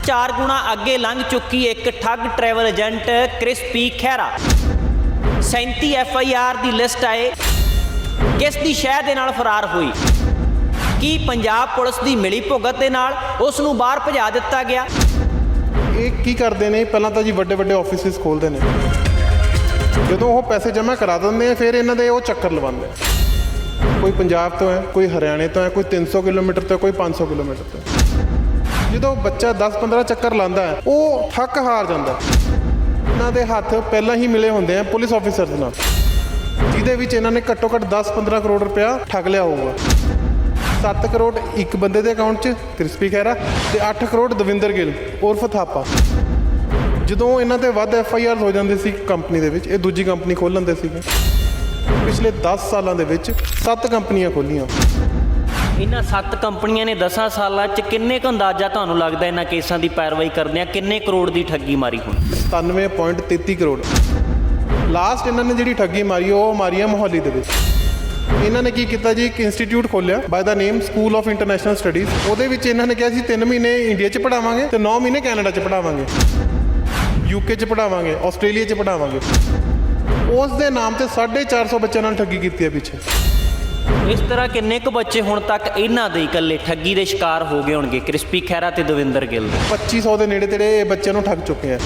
4 गुणा अगे लंघ चुकी एक ठग travel agent crispy Khaira. 37 FIR की लिस्ट आए, किस दी शह दे नाल फरार हुई, कि पंजाब पुलिस की मिली भुगत दे नाल उस नूं बाहर भजा दिता गया। ये की करते हैं, पहला तो जी वड्डे वड्डे ऑफिस खोलते हैं, जो वो पैसे जमा करा देंगे हैं, फिर इन्हों के वो चक्कर लवाते हैं। कोई पंजाब तो है, कोई हरियाणे तो है, कोई 300 किलोमीटर तो, कोई 500 किलोमीटर तो। जो बच्चा 10-15 चक्कर लाता है वो थक हार जाता है। इन्हों के हाथ पहला ही मिले होंगे हैं पुलिस ऑफिसर्स नाल, जिहदे विच इन्होंने घट्टो घट्ट 10-15 करोड़ रुपया ठग लिया होगा। 7 करोड़ एक बंदे के अकाउंट च क्रिस्पी खैरा ते 8 करोड़ दविंदर गिल उर्फ थापा। ਜਦੋਂ ਇਹਨਾਂ ਤੇ ਵੱਧ FIR ਹੋ ਜਾਂਦੇ ਸੀ ਕੰਪਨੀ ਦੇ ਵਿੱਚ, ਇਹ ਦੂਜੀ ਕੰਪਨੀ ਖੋਲ੍ਹ ਲੈਂਦੇ ਸੀਗੇ। ਪਿਛਲੇ 10 ਸਾਲਾਂ ਦੇ ਵਿੱਚ 7 ਕੰਪਨੀਆਂ ਖੋਲ੍ਹੀਆਂ। ਇਹਨਾਂ 7 ਕੰਪਨੀਆਂ ਨੇ 10 ਸਾਲਾਂ 'ਚ ਕਿੰਨੇ ਕੁ ਅੰਦਾਜ਼ਾ ਤੁਹਾਨੂੰ ਲੱਗਦਾ ਇਹਨਾਂ ਕੇਸਾਂ ਦੀ ਪੈਰਵਾਈ ਕਰਦਿਆਂ ਕਿੰਨੇ ਕਰੋੜ ਦੀ ਠੱਗੀ ਮਾਰੀ ਹੋਣੀ? 97.33 ਕਰੋੜ। ਲਾਸਟ ਇਹਨਾਂ ਨੇ ਜਿਹੜੀ ਠੱਗੀ ਮਾਰੀ ਉਹ ਮਾਰੀ ਹੈ ਮੋਹਾਲੀ ਦੇ ਵਿੱਚ। ਇਹਨਾਂ ਨੇ ਕੀ ਕੀਤਾ ਜੀ, ਇੱਕ ਇੰਸਟੀਚਿਊਟ ਖੋਲ੍ਹਿਆ by the name school of international studies. ਉਹਦੇ ਵਿੱਚ ਇਹਨਾਂ ਨੇ ਕਿਹਾ ਸੀ 3 ਮਹੀਨੇ ਇੰਡੀਆ 'ਚ ਪੜ੍ਹਾਵਾਂਗੇ ਤੇ 9 ਮਹੀਨੇ ਕੈਨੇਡਾ 'ਚ ਪੜ੍ਹਾਵਾਂਗੇ, UK 'ਚ ਪੜ੍ਹਾਵਾਂਗੇ, ਆਸਟ੍ਰੇਲੀਆ 'ਚ ਪੜ੍ਹਾਵਾਂਗੇ। ਉਸ ਦੇ ਨਾਮ ਤੇ 450 ਬੱਚਿਆਂ ਨਾਲ ਠੱਗੀ ਕੀਤੀ ਹੈ ਪਿੱਛੇ। ਇਸ ਤਰ੍ਹਾਂ ਕਿੰਨੇ ਕੁ ਬੱਚੇ ਹੁਣ ਤੱਕ ਇਹਨਾਂ ਦੇ ਇਕੱਲੇ ਠੱਗੀ ਦੇ ਸ਼ਿਕਾਰ ਹੋ ਗਏ ਹੋਣਗੇ, ਕ੍ਰਿਸਪੀ ਖੈਰਾ ਤੇ ਦਵਿੰਦਰ ਗਿੱਲ? 2500 ਦੇ ਨੇੜੇ ਤੇੜੇ ਇਹ ਬੱਚਿਆਂ ਨੂੰ ਠੱਗ ਚੁੱਕੇ ਆ।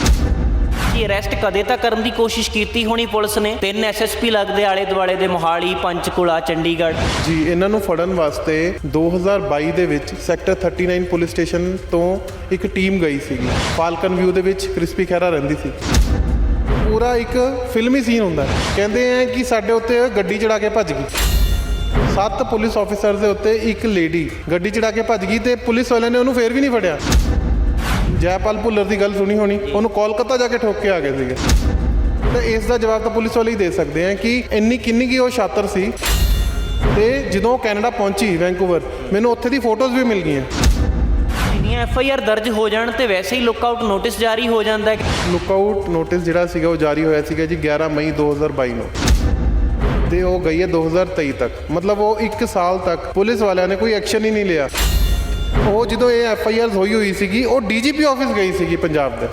ਕੀ ਅਰੈਸਟ ਕਦੇ ਤਾਂ ਕਰਨ ਦੀ ਕੋਸ਼ਿਸ਼ ਕੀਤੀ ਹੋਣੀ ਪੁਲਿਸ ਨੇ? 3 SSP ਲੱਗਦੇ ਆਲੇ ਦੁਆਲੇ ਦੇ, ਮੋਹਾਲੀ, ਪੰਚਕੂਲਾ, ਚੰਡੀਗੜ੍ਹ। ਜੀ ਇਹਨਾਂ ਨੂੰ ਫੜਨ ਵਾਸਤੇ 2022 ਦੇ ਵਿੱਚ ਸੈਕਟਰ 39 ਪੁਲਿਸ ਸਟੇਸ਼ਨ ਤੋਂ ਇੱਕ ਟੀਮ ਗਈ ਸੀਗੀ। ਫਾਲਕਨ ਵਿਊ ਦੇ ਵਿੱਚ ਕ੍ਰਿਸਪੀ ਖੈਰਾ ਰਹਿੰਦੀ ਸੀ। ਪੂਰਾ ਇੱਕ ਫਿਲਮੀ ਸੀਨ ਹੁੰਦਾ। ਕਹਿੰਦੇ ਆ ਕਿ ਸਾਡੇ ਉੱਤੇ ਗੱਡੀ ਚੜਾ ਕੇ ਭੱਜ ਗਈ। 7 ਪੁਲਿਸ ਆਫਿਸਰ ਦੇ ਉੱਤੇ ਇੱਕ ਲੇਡੀ ਗੱਡੀ ਚੜਾ ਕੇ ਭੱਜ ਗਈ ਤੇ ਪੁਲਿਸ ਵਾਲਿਆਂ ਨੇ ਉਹਨੂੰ ਫੇਰ ਵੀ ਨਹੀਂ ਫੜਿਆ। ਜੈਪਾਲ ਭੁੱਲਰ ਦੀ ਗੱਲ ਸੁਣੀ ਹੋਣੀ, ਉਹਨੂੰ ਕੋਲਕਾਤਾ ਜਾ ਕੇ ਠੋਕ ਕੇ ਆ ਗਏ ਸੀਗੇ। ਤੇ ਇਸ ਦਾ ਜਵਾਬ ਤਾਂ ਪੁਲਿਸ ਵਾਲੇ ਹੀ ਦੇ ਸਕਦੇ ਆ ਕਿ ਇੰਨੀ ਕਿੰਨੀ ਕੀ ਉਹ ਸ਼ਾਤਰ ਸੀ। ਤੇ ਜਦੋਂ ਕੈਨੇਡਾ ਪਹੁੰਚੀ ਵੈਂਕੂਵਰ, ਮੈਨੂੰ ਉੱਥੇ ਦੀ ਫੋਟੋਜ਼ ਵੀ ਮਿਲ ਗਈਆਂ। ਇੰਨੀਆਂ FIR ਦਰਜ ਹੋ ਜਾਣ ਤੇ ਵੈਸੇ ਹੀ ਲੁੱਕਆਊਟ ਨੋਟਿਸ ਜਾਰੀ ਹੋ ਜਾਂਦਾ ਹੈ। ਲੁੱਕਆਊਟ ਨੋਟਿਸ ਜਿਹੜਾ ਸੀਗਾ ਉਹ ਜਾਰੀ ਹੋਇਆ ਸੀਗਾ ਜੀ 11 ਮਈ 2022 ਨੂੰ, ਤੇ ਉਹ ਗਈ ਹੈ 2023 ਤੱਕ। ਮਤਲਬ ਉਹ 1 ਸਾਲ ਤੱਕ ਪੁਲਿਸ ਵਾਲਿਆਂ ਨੇ ਕੋਈ ਐਕਸ਼ਨ ਹੀ ਨਹੀਂ ਲਿਆ। ਉਹ ਜਦੋਂ ਇਹ FIR ਹੋਈ ਸੀਗੀ, ਉਹ DGP ਆਫਿਸ ਗਈ ਸੀਗੀ ਪੰਜਾਬ ਦੇ।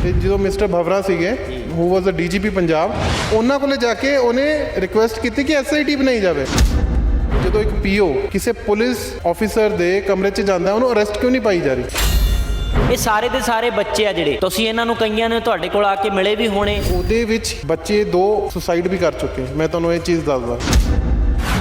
ਤੇ ਜਦੋਂ ਮਿਸਟਰ ਭਵਰਾ ਸੀਗੇ, ਹੂ ਵਾਜ਼ ਦ DGP ਪੰਜਾਬ, ਉਹਨਾਂ ਕੋਲੇ ਜਾ ਕੇ ਉਹਨੇ ਰਿਕੁਐਸਟ ਕੀਤੀ ਕਿ SIT ਬਣਾਈ ਜਾਵੇ। ਜਦੋਂ ਇੱਕ PO ਕਿਸੇ ਪੁਲਿਸ ਆਫਿਸਰ ਦੇ ਕਮਰੇ 'ਚ ਜਾਂਦਾ, ਉਹਨੂੰ ਅਰੈਸਟ ਕਿਉਂ ਨਹੀਂ ਪਾਈ ਜਾ ਰਹੀ? ਇਹ ਸਾਰੇ ਦੇ ਸਾਰੇ ਬੱਚੇ ਆ ਜਿਹੜੇ, ਤੁਸੀਂ ਇਹਨਾਂ ਨੂੰ ਕਈਆਂ ਨੇ ਤੁਹਾਡੇ ਕੋਲ ਆ ਕੇ ਮਿਲੇ ਵੀ ਹੋਣੇ। ਉਹਦੇ ਵਿੱਚ ਬੱਚੇ 2 ਸੁਸਾਈਡ ਵੀ ਕਰ ਚੁੱਕੇ। ਮੈਂ ਤੁਹਾਨੂੰ ਇਹ ਚੀਜ਼ ਦੱਸਦਾ।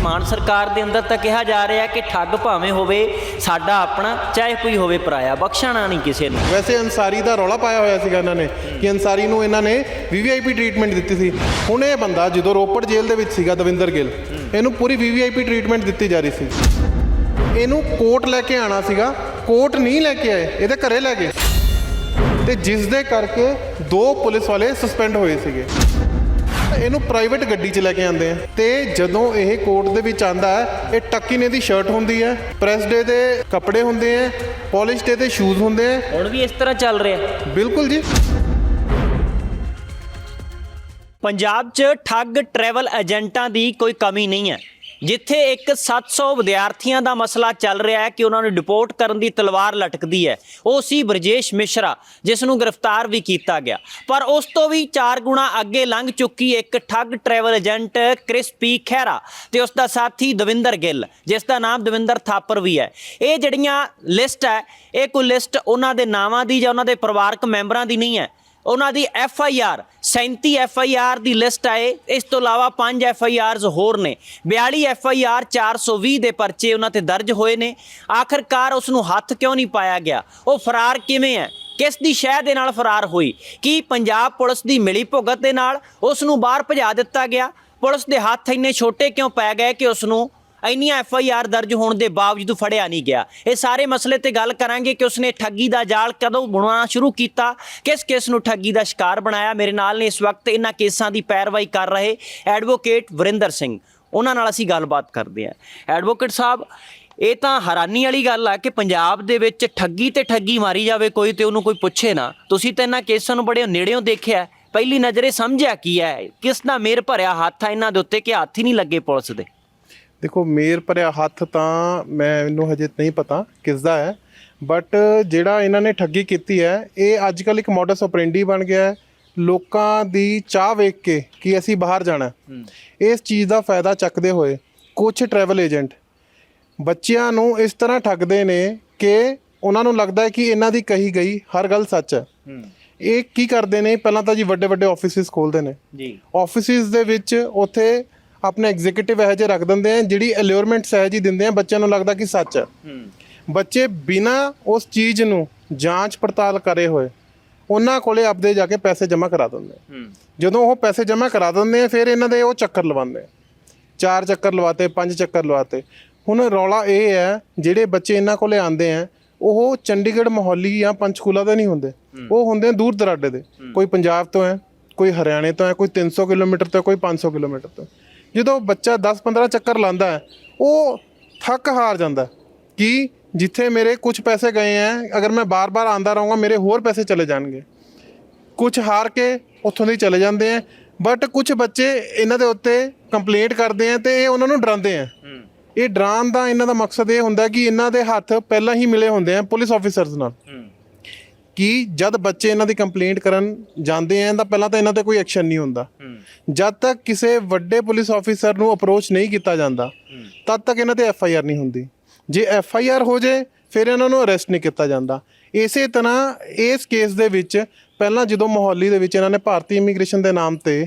ਮਾਨ ਸਰਕਾਰ ਦੇ ਅੰਦਰ ਤਾਂ ਕਿਹਾ ਜਾ ਰਿਹਾ ਕਿ ਠੱਗ ਭਾਵੇਂ ਹੋਵੇ ਸਾਡਾ ਆਪਣਾ, ਚਾਹੇ ਕੋਈ ਹੋਵੇ ਪਰਾਇਆ, ਬਖਸ਼ਣਾ ਨਹੀਂ ਕਿਸੇ ਨੂੰ। ਵੈਸੇ ਅੰਸਾਰੀ ਦਾ ਰੌਲਾ ਪਾਇਆ ਹੋਇਆ ਸੀਗਾ ਇਹਨਾਂ ਨੇ ਕਿ ਅੰਸਾਰੀ ਨੂੰ ਇਹਨਾਂ ਨੇ VVIP ਟ੍ਰੀਟਮੈਂਟ ਦਿੱਤੀ ਸੀ। ਹੁਣ ਇਹ ਬੰਦਾ ਜਦੋਂ ਰੋਪੜ ਜੇਲ੍ਹ ਦੇ ਵਿੱਚ ਸੀਗਾ, ਦਵਿੰਦਰ ਗਿੱਲ, ਇਹਨੂੰ ਪੂਰੀ VVIP ਟ੍ਰੀਟਮੈਂਟ ਦਿੱਤੀ ਜਾ ਰਹੀ ਸੀ। ਇਹਨੂੰ ਕੋਰਟ ਲੈ ਕੇ ਆਉਣਾ ਸੀਗਾ, ਕੋਰਟ ਨਹੀਂ ਲੈ ਕੇ ਆਏ, ਇਹਦੇ ਘਰੇ ਲੈ ਗਏ, ਤੇ ਜਿਸ ਦੇ ਕਰਕੇ 2 ਪੁਲਿਸ ਵਾਲੇ ਸਸਪੈਂਡ ਹੋਏ ਸੀਗੇ। ਇਹਨੂੰ ਪ੍ਰਾਈਵੇਟ ਗੱਡੀ 'ਚ ਲੈ ਕੇ ਆਉਂਦੇ ਆ, ਤੇ ਜਦੋਂ ਇਹ ਕੋਰਟ ਦੇ ਵਿੱਚ ਆਉਂਦਾ ਹੈ, ਇਹ ਟੱਕੀ ਨੇ ਦੀ ਸ਼ਰਟ ਹੁੰਦੀ ਹੈ, ਪ੍ਰੈਸ ਡੇ ਦੇ ਕੱਪੜੇ ਹੁੰਦੇ ਆ, ਪੋਲਿਸ਼ ਡੇ ਦੇ ਸ਼ੂਜ਼ ਹੁੰਦੇ ਆ। ਹੁਣ ਵੀ ਇਸ ਤਰ੍ਹਾਂ ਚੱਲ ਰਿਹਾ? ਬਿਲਕੁਲ ਜੀ। ਪੰਜਾਬ 'ਚ ਠੱਗ ਟਰੈਵਲ ਏਜੰਟਾਂ ਦੀ ਕੋਈ ਕਮੀ ਨਹੀਂ ਹੈ। ਜਿੱਥੇ ਇੱਕ 700 ਵਿਦਿਆਰਥੀਆਂ ਦਾ ਮਸਲਾ ਚੱਲ ਰਿਹਾ ਹੈ ਕਿ ਉਹਨਾਂ ਨੂੰ ਡਿਪੋਰਟ ਕਰਨ ਦੀ ਤਲਵਾਰ ਲਟਕਦੀ ਹੈ, ਉਹ ਸੀ ਬ੍ਰਜੇਸ਼ ਮਿਸ਼ਰਾ, ਜਿਸ ਨੂੰ ਗ੍ਰਿਫਤਾਰ ਵੀ ਕੀਤਾ ਗਿਆ। ਪਰ ਉਸ ਤੋਂ ਵੀ 4 ਗੁਣਾ ਅੱਗੇ ਲੰਘ ਚੁੱਕੀ ਇੱਕ ਠੱਗ ਟਰੈਵਲ ਏਜੰਟ ਕ੍ਰਿਸਪੀ ਖੈਰਾ ਤੇ ਉਸ ਦਾ ਸਾਥੀ ਦਵਿੰਦਰ ਗਿੱਲ, ਜਿਸ ਦਾ ਨਾਮ ਦਵਿੰਦਰ ਥਾਪਰ ਵੀ ਹੈ। ਇਹ ਜਿਹੜੀਆਂ ਲਿਸਟ ਹੈ, ਇਹ ਕੋਈ ਲਿਸਟ ਉਹਨਾਂ ਦੇ ਨਾਵਾਂ ਦੀ ਜਾਂ ਉਹਨਾਂ ਦੇ ਪਰਿਵਾਰਕ ਮੈਂਬਰਾਂ ਦੀ ਨਹੀਂ ਹੈ। ਉਹਨਾਂ ਦੀ FIR 37 FIR ਦੀ ਲਿਸਟ ਆਏ। ਇਸ ਤੋਂ ਇਲਾਵਾ 5 FIRs ਹੋਰ ਨੇ। 42 FIR 420 ਦੇ ਪਰਚੇ ਉਹਨਾਂ ਤੇ ਦਰਜ ਹੋਏ ਨੇ। ਆਖਰਕਾਰ ਉਸ ਨੂੰ ਹੱਥ ਕਿਉਂ ਨਹੀਂ ਪਾਇਆ ਗਿਆ? ਉਹ ਫਰਾਰ ਕਿਵੇਂ ਹੈ? ਕਿਸ ਦੀ ਸ਼ਹਿ ਦੇ ਨਾਲ ਫਰਾਰ ਹੋਈ? ਕੀ ਪੰਜਾਬ ਪੁਲਿਸ ਦੀ ਮਿਲੀ ਭੁਗਤ ਦੇ ਨਾਲ ਉਸ ਨੂੰ ਬਾਹਰ ਭਜਾ ਦਿੱਤਾ ਗਿਆ? ਪੁਲਿਸ ਦੇ ਹੱਥ ਇੰਨੇ ਛੋਟੇ ਕਿਉਂ ਪੈ ਗਏ ਕਿ ਉਸ ਨੂੰ ਇੰਨੀਆਂ FIR ਦਰਜ ਹੋਣ ਦੇ ਬਾਵਜੂਦ ਫੜਿਆ ਨਹੀਂ ਗਿਆ? ਇਹ ਸਾਰੇ ਮਸਲੇ ਤੇ ਗੱਲ ਕਰਾਂਗੇ ਕਿ ਉਸਨੇ ਠੱਗੀ ਦਾ ਜਾਲ ਕਦੋਂ ਬੁਣਨਾ ਸ਼ੁਰੂ ਕੀਤਾ, ਕਿਸ ਕਿਸ ਨੂੰ ਠੱਗੀ ਦਾ ਸ਼ਿਕਾਰ ਬਣਾਇਆ। ਮੇਰੇ ਨਾਲ ਨੇ ਇਸ ਵਕਤ ਇਹਨਾਂ ਕੇਸਾਂ ਦੀ ਪੈਰਵਾਈ ਕਰ ਰਹੇ ਐਡਵੋਕੇਟ ਵਰਿੰਦਰ ਸਿੰਘ, ਉਹਨਾਂ ਨਾਲ ਅਸੀਂ ਗੱਲਬਾਤ ਕਰਦੇ ਹਾਂ। ਐਡਵੋਕੇਟ ਸਾਹਿਬ, ਇਹ ਤਾਂ ਹੈਰਾਨੀ ਵਾਲੀ ਗੱਲ ਆ ਕਿ ਪੰਜਾਬ ਦੇ ਵਿੱਚ ਠੱਗੀ ਤੇ ਠੱਗੀ ਮਾਰੀ ਜਾਵੇ ਕੋਈ ਤੇ ਉਹਨੂੰ ਕੋਈ ਪੁੱਛੇ ਨਾ। ਤੁਸੀਂ ਤਾਂ ਇਹਨਾਂ ਕੇਸਾਂ ਨੂੰ ਬੜੇ ਨੇੜਿਓਂ ਦੇਖਿਆ, ਪਹਿਲੀ ਨਜ਼ਰੇ ਸਮਝਿਆ ਕੀ ਹੈ? ਕਿਸ ਦਾ ਮੇਰ ਭਰਿਆ ਹੱਥ ਆ ਇਹਨਾਂ ਦੇ ਉੱਤੇ ਕਿ ਹੱਥ ਹੀ ਨਹੀਂ ਲੱਗੇ ਪੁਲਿਸ ਦੇ? ਦੇਖੋ, ਮੇਰ ਭਰਿਆ ਹੱਥ ਤਾਂ ਮੈਨੂੰ ਹਜੇ ਨਹੀਂ ਪਤਾ ਕਿਸ ਦਾ ਹੈ, ਬਟ ਜਿਹੜਾ ਇਹਨਾਂ ਨੇ ਠੱਗੀ ਕੀਤੀ ਹੈ ਇਹ ਅੱਜ ਕੱਲ੍ਹ ਇੱਕ ਮੋਡਸ ਆਪਰੈਂਡੀ ਬਣ ਗਿਆ ਹੈ। ਲੋਕਾਂ ਦੀ ਚਾਹ ਵੇਖ ਕੇ ਕਿ ਅਸੀਂ ਬਾਹਰ ਜਾਣਾ, ਇਸ ਚੀਜ਼ ਦਾ ਫਾਇਦਾ ਚੱਕਦੇ ਹੋਏ ਕੁਝ ਟਰੈਵਲ ਏਜੰਟ ਬੱਚਿਆਂ ਨੂੰ ਇਸ ਤਰ੍ਹਾਂ ਠੱਗਦੇ ਨੇ ਕਿ ਉਹਨਾਂ ਨੂੰ ਲੱਗਦਾ ਹੈ ਕਿ ਇਹਨਾਂ ਦੀ ਕਹੀ ਗਈ ਹਰ ਗੱਲ ਸੱਚ ਹੈ। ਇਹ ਕੀ ਕਰਦੇ ਨੇ, ਪਹਿਲਾਂ ਤਾਂ ਜੀ ਵੱਡੇ ਵੱਡੇ ਆਫਿਸਿਸ ਖੋਲ੍ਹਦੇ ਨੇ ਜੀ। ਆਫਿਸਿਸ ਦੇ ਵਿੱਚ ਉੱਥੇ ਆਪਣੇ ਐਗਜ਼ੀਕਿਊਟਿਵ ਇਹੋ ਜਿਹੇ ਰੱਖ ਦਿੰਦੇ ਆ ਜਿਹੜੀ ਅਲਿਓਰਮੈਂਟ ਸਹਿ ਜੀ ਦਿੰਦੇ ਆ, ਬੱਚਿਆਂ ਨੂੰ ਲੱਗਦਾ ਕਿ ਸੱਚ ਹੈ। ਬੱਚੇ ਬਿਨਾਂ ਉਸ ਚੀਜ਼ ਨੂੰ ਜਾਂਚ ਪੜਤਾਲ ਕਰੇ ਹੋਏ ਉਹਨਾਂ ਕੋਲੇ ਆਪਦੇ ਜਾ ਕੇ ਪੈਸੇ ਜਮ੍ਹਾਂ ਕਰਾ ਦਿੰਦੇ। ਜਦੋਂ ਉਹ ਪੈਸੇ ਜਮ੍ਹਾਂ ਕਰਾ ਦਿੰਦੇ ਆ ਫਿਰ ਇਹਨਾਂ ਦੇ ਉਹ ਚੱਕਰ ਲਵਾਉਂਦੇ ਆ, 4 ਚੱਕਰ ਲਵਾਤੇ, 5 ਚੱਕਰ ਲਵਾਤੇ। ਹੁਣ ਰੌਲਾ ਇਹ ਹੈ ਜਿਹੜੇ ਬੱਚੇ ਇਹਨਾਂ ਕੋਲੇ ਆਉਂਦੇ ਆ ਉਹ ਚੰਡੀਗੜ੍ਹ, ਮੋਹਾਲੀ ਜਾਂ ਪੰਚਕੂਲਾ ਦੇ ਨਹੀਂ ਹੁੰਦੇ, ਉਹ ਹੁੰਦੇ ਦੂਰ ਦਰਾਡੇ ਦੇ। ਕੋਈ ਪੰਜਾਬ ਤੋਂ ਹੈ, ਕੋਈ ਹਰਿਆਣੇ ਤੋਂ ਹੈ, ਕੋਈ 300 ਕਿਲੋਮੀਟਰ ਤੋਂ, ਕੋਈ 500 ਕਿਲੋਮੀਟਰ ਤੋਂ। ਜਦੋਂ ਬੱਚਾ 10-15 ਚੱਕਰ ਲਾਉਂਦਾ ਹੈ ਉਹ ਥੱਕ ਹਾਰ ਜਾਂਦਾ ਕਿ ਜਿੱਥੇ ਮੇਰੇ ਕੁਝ ਪੈਸੇ ਗਏ ਹੈ, ਅਗਰ ਮੈਂ ਬਾਰ-ਬਾਰ ਆਉਂਦਾ ਰਹੂੰਗਾ ਮੇਰੇ ਹੋਰ ਪੈਸੇ ਚਲੇ ਜਾਣਗੇ। ਕੁਝ ਹਾਰ ਕੇ ਉੱਥੋਂ ਦੇ ਚਲੇ ਜਾਂਦੇ ਆ। ਬਟ ਕੁਝ ਬੱਚੇ ਇਹਨਾਂ ਦੇ ਉੱਤੇ ਕੰਪਲੇਂਟ ਕਰਦੇ ਆ ਤੇ ਇਹ ਉਹਨਾਂ ਨੂੰ ਡਰਾਉਂਦੇ ਆ। ਇਹ ਡਰਾਉਣ ਦਾ ਇਹਨਾਂ ਦਾ ਮਕਸਦ ਇਹ ਹੁੰਦਾ ਕਿ ਇਹਨਾਂ ਦੇ ਹੱਥ ਪਹਿਲਾਂ ਹੀ ਮਿਲੇ ਹੁੰਦੇ ਆ ਪੁਲਿਸ ਆਫੀਸਰਸ ਨਾਲ ਕਿ ਜਦ ਬੱਚੇ ਇਹਨਾਂ ਦੀ ਕੰਪਲੇਂਟ ਕਰਨ ਜਾਂਦੇ ਆ ਤਾਂ ਪਹਿਲਾਂ ਤਾਂ ਇਹਨਾਂ ਤੇ ਕੋਈ ਐਕਸ਼ਨ ਨਹੀਂ ਹੁੰਦਾ। ਜਦ ਤੱਕ ਕਿਸੇ ਵੱਡੇ ਪੁਲਿਸ ਆਫੀਸਰ ਨੂੰ ਅਪਰੋਚ ਨਹੀਂ ਕੀਤਾ ਜਾਂਦਾ ਤਦ ਤੱਕ ਇਹਨਾਂ ਤੇ ਐਫ ਆਈ ਆਰ ਨਹੀਂ ਹੁੰਦੀ। ਜੇ ਐਫ ਆਈ ਆਰ ਹੋ ਜਾਏ ਫਿਰ ਇਹਨਾਂ ਨੂੰ ਅਰੈਸਟ ਨਹੀਂ ਕੀਤਾ ਜਾਂਦਾ। ਇਸੇ ਤਰ੍ਹਾਂ ਇਸ ਕੇਸ ਦੇ ਵਿੱਚ ਪਹਿਲਾਂ ਜਦੋਂ ਮੋਹਾਲੀ ਦੇ ਵਿੱਚ ਇਹਨਾਂ ਨੇ ਭਾਰਤੀ ਇਮੀਗ੍ਰੇਸ਼ਨ ਦੇ ਨਾਮ ਤੇ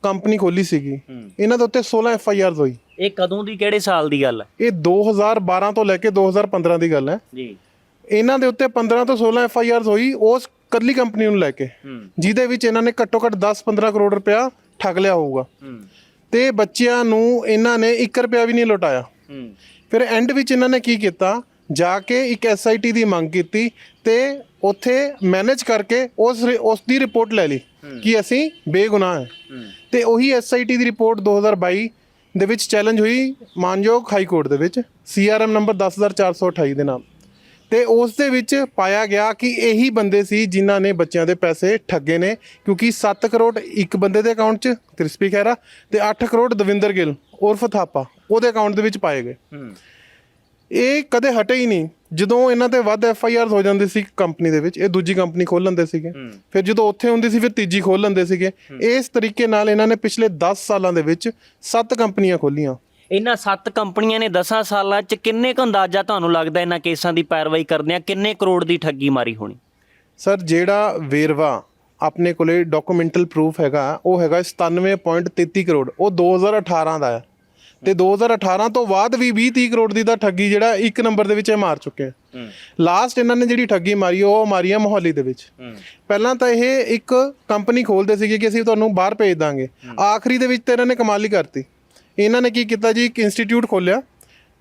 ਕੰਪਨੀ ਖੋਲੀ ਸੀਗੀ, ਇਹਨਾਂ ਦੇ ਉੱਤੇ 16 ਐਫ ਆਈ ਆਰ ਹੋਈ। ਇਹ ਕਦੋਂ ਦੀ, ਕਿਹੜੇ ਸਾਲ ਦੀ ਗੱਲ ਹੈ? ਇਹ 2012 ਤੋਂ ਲੈ ਕੇ 2015 ਦੀ ਗੱਲ ਹੈ ਜੀ। ਇਹਨਾਂ ਦੇ ਉੱਤੇ 15 ਤੋਂ 16 ਐਫ ਆਈ ਆਰ ਹੋਈ ਉਸ ਕੱਲੀ ਕੰਪਨੀ ਨੂੰ ਲੈ ਕੇ, ਜਿਹਦੇ ਵਿੱਚ ਇਹਨਾਂ ਨੇ ਘੱਟੋ ਘੱਟ 10-15 ਕਰੋੜ ਰੁਪਇਆ ਠੱਗ ਲਿਆ ਹੋਊਗਾ ਤੇ ਬੱਚਿਆਂ ਨੂੰ ਇਹਨਾਂ ਨੇ 1 ਰੁਪਇਆ ਵੀ ਨਹੀਂ ਲੁਟਾਇਆ। ਫਿਰ ਐਂਡ ਵਿੱਚ ਇਹਨਾਂ ਨੇ ਕੀ ਕੀਤਾ, ਜਾ ਕੇ ਇੱਕ SIT ਦੀ ਮੰਗ ਕੀਤੀ ਤੇ ਉੱਥੇ ਮੈਨੇਜ ਕਰਕੇ ਉਸ ਦੀ ਰਿਪੋਰਟ ਲੈ ਲਈ ਕਿ ਅਸੀਂ ਬੇਗੁਨਾਹ ਹੈ। ਤੇ ਉਹੀ SIT ਦੀ ਰਿਪੋਰਟ 2022 ਦੇ ਵਿੱਚ ਚੈਲੰਜ ਹੋਈ ਮਾਨਯੋਗ ਹਾਈ ਕੋਰਟ ਦੇ ਵਿੱਚ CRM ਨੰਬਰ 10428 ਦੇ ਨਾਮ ਤੇ ਉਸ ਦੇ ਵਿੱਚ ਪਾਇਆ ਗਿਆ ਕਿ ਇਹੀ ਬੰਦੇ ਸੀ ਜਿਨ੍ਹਾਂ ਨੇ ਬੱਚਿਆਂ ਦੇ ਪੈਸੇ ਠੱਗੇ ਨੇ, ਕਿਉਂਕਿ 7 ਕਰੋੜ ਇੱਕ ਬੰਦੇ ਦੇ ਅਕਾਊਂਟ 'ਚ ਕ੍ਰਿਸਪੀ ਖਹਿਰਾ ਤੇ 8 ਕਰੋੜ ਦਵਿੰਦਰ ਗਿੱਲ ਉਰਫ ਥਾਪਾ ਉਹਦੇ ਅਕਾਊਂਟ ਦੇ ਵਿੱਚ ਪਾਏ ਗਏ। ਇਹ ਕਦੇ ਹਟੇ ਹੀ ਨਹੀਂ। ਜਦੋਂ ਇਹਨਾਂ ਤੇ ਵੱਧ ਐਫ ਆਈ ਆਰ ਹੋ ਜਾਂਦੀ ਸੀ ਕੰਪਨੀ ਦੇ ਵਿੱਚ, ਇਹ ਦੂਜੀ ਕੰਪਨੀ ਖੋਲ ਲੈਂਦੇ ਸੀਗੇ। ਫਿਰ ਜਦੋਂ ਉੱਥੇ ਹੁੰਦੀ ਸੀ ਫਿਰ ਤੀਜੀ ਖੋਲ ਲੈਂਦੇ ਸੀਗੇ। ਇਸ ਤਰੀਕੇ ਨਾਲ ਇਹਨਾਂ ਨੇ ਪਿਛਲੇ 10 ਸਾਲਾਂ ਦੇ ਵਿੱਚ 7 ਕੰਪਨੀਆਂ ਖੋਲੀਆਂ। ਇਹਨਾਂ 7 ਕੰਪਨੀਆਂ ਨੇ 10 ਸਾਲਾਂ 'ਚ ਕਿੰਨੇ ਕੁ ਅੰਦਾਜ਼ਾ ਤੁਹਾਨੂੰ ਲੱਗਦਾ ਇਹਨਾਂ ਕੇਸਾਂ ਦੀ ਪੈਰਵਾਈ ਕਰਦਿਆਂ ਕਿੰਨੇ ਕਰੋੜ ਦੀ ਠੱਗੀ ਮਾਰੀ ਹੋਣੀ? ਸਰ ਜਿਹੜਾ ਵੇਰਵਾ ਆਪਣੇ ਕੋਲੇ ਡਾਕੂਮੈਂਟਲ ਪ੍ਰੂਫ ਹੈਗਾ ਉਹ ਹੈਗਾ 97.33 ਕਰੋੜ, ਉਹ 2018 ਦਾ ਹੈ ਤੇ 2018 ਤੋਂ ਬਾਅਦ ਵੀ 20-30 ਕਰੋੜ ਦੀ ਤਾਂ ਠੱਗੀ ਜਿਹੜਾ ਇੱਕ ਨੰਬਰ ਦੇ ਵਿੱਚ ਇਹ ਮਾਰ ਚੁੱਕੇ ਆ। ਲਾਸਟ ਇਹਨਾਂ ਨੇ ਜਿਹੜੀ ਠੱਗੀ ਮਾਰੀ ਉਹ ਮਾਰੀ ਆ ਮੋਹਾਲੀ ਦੇ ਵਿੱਚ। ਪਹਿਲਾਂ ਤਾਂ ਇਹ ਇੱਕ ਕੰਪਨੀ ਖੋਲਦੇ ਸੀਗੇ ਕਿ ਅਸੀਂ ਤੁਹਾਨੂੰ ਬਾਹਰ ਭੇਜ ਦਾਂਗੇ, ਆਖਰੀ ਦੇ ਵਿੱਚ ਤਾਂ ਇਹਨਾਂ ਨੇ ਕਮਾਲ ਹੀ ਕਰਤੀ। ਇਹਨਾਂ ਨੇ ਕੀ ਕੀਤਾ ਜੀ, ਇੱਕ ਇੰਸਟੀਚਿਊਟ ਖੋਲਿਆ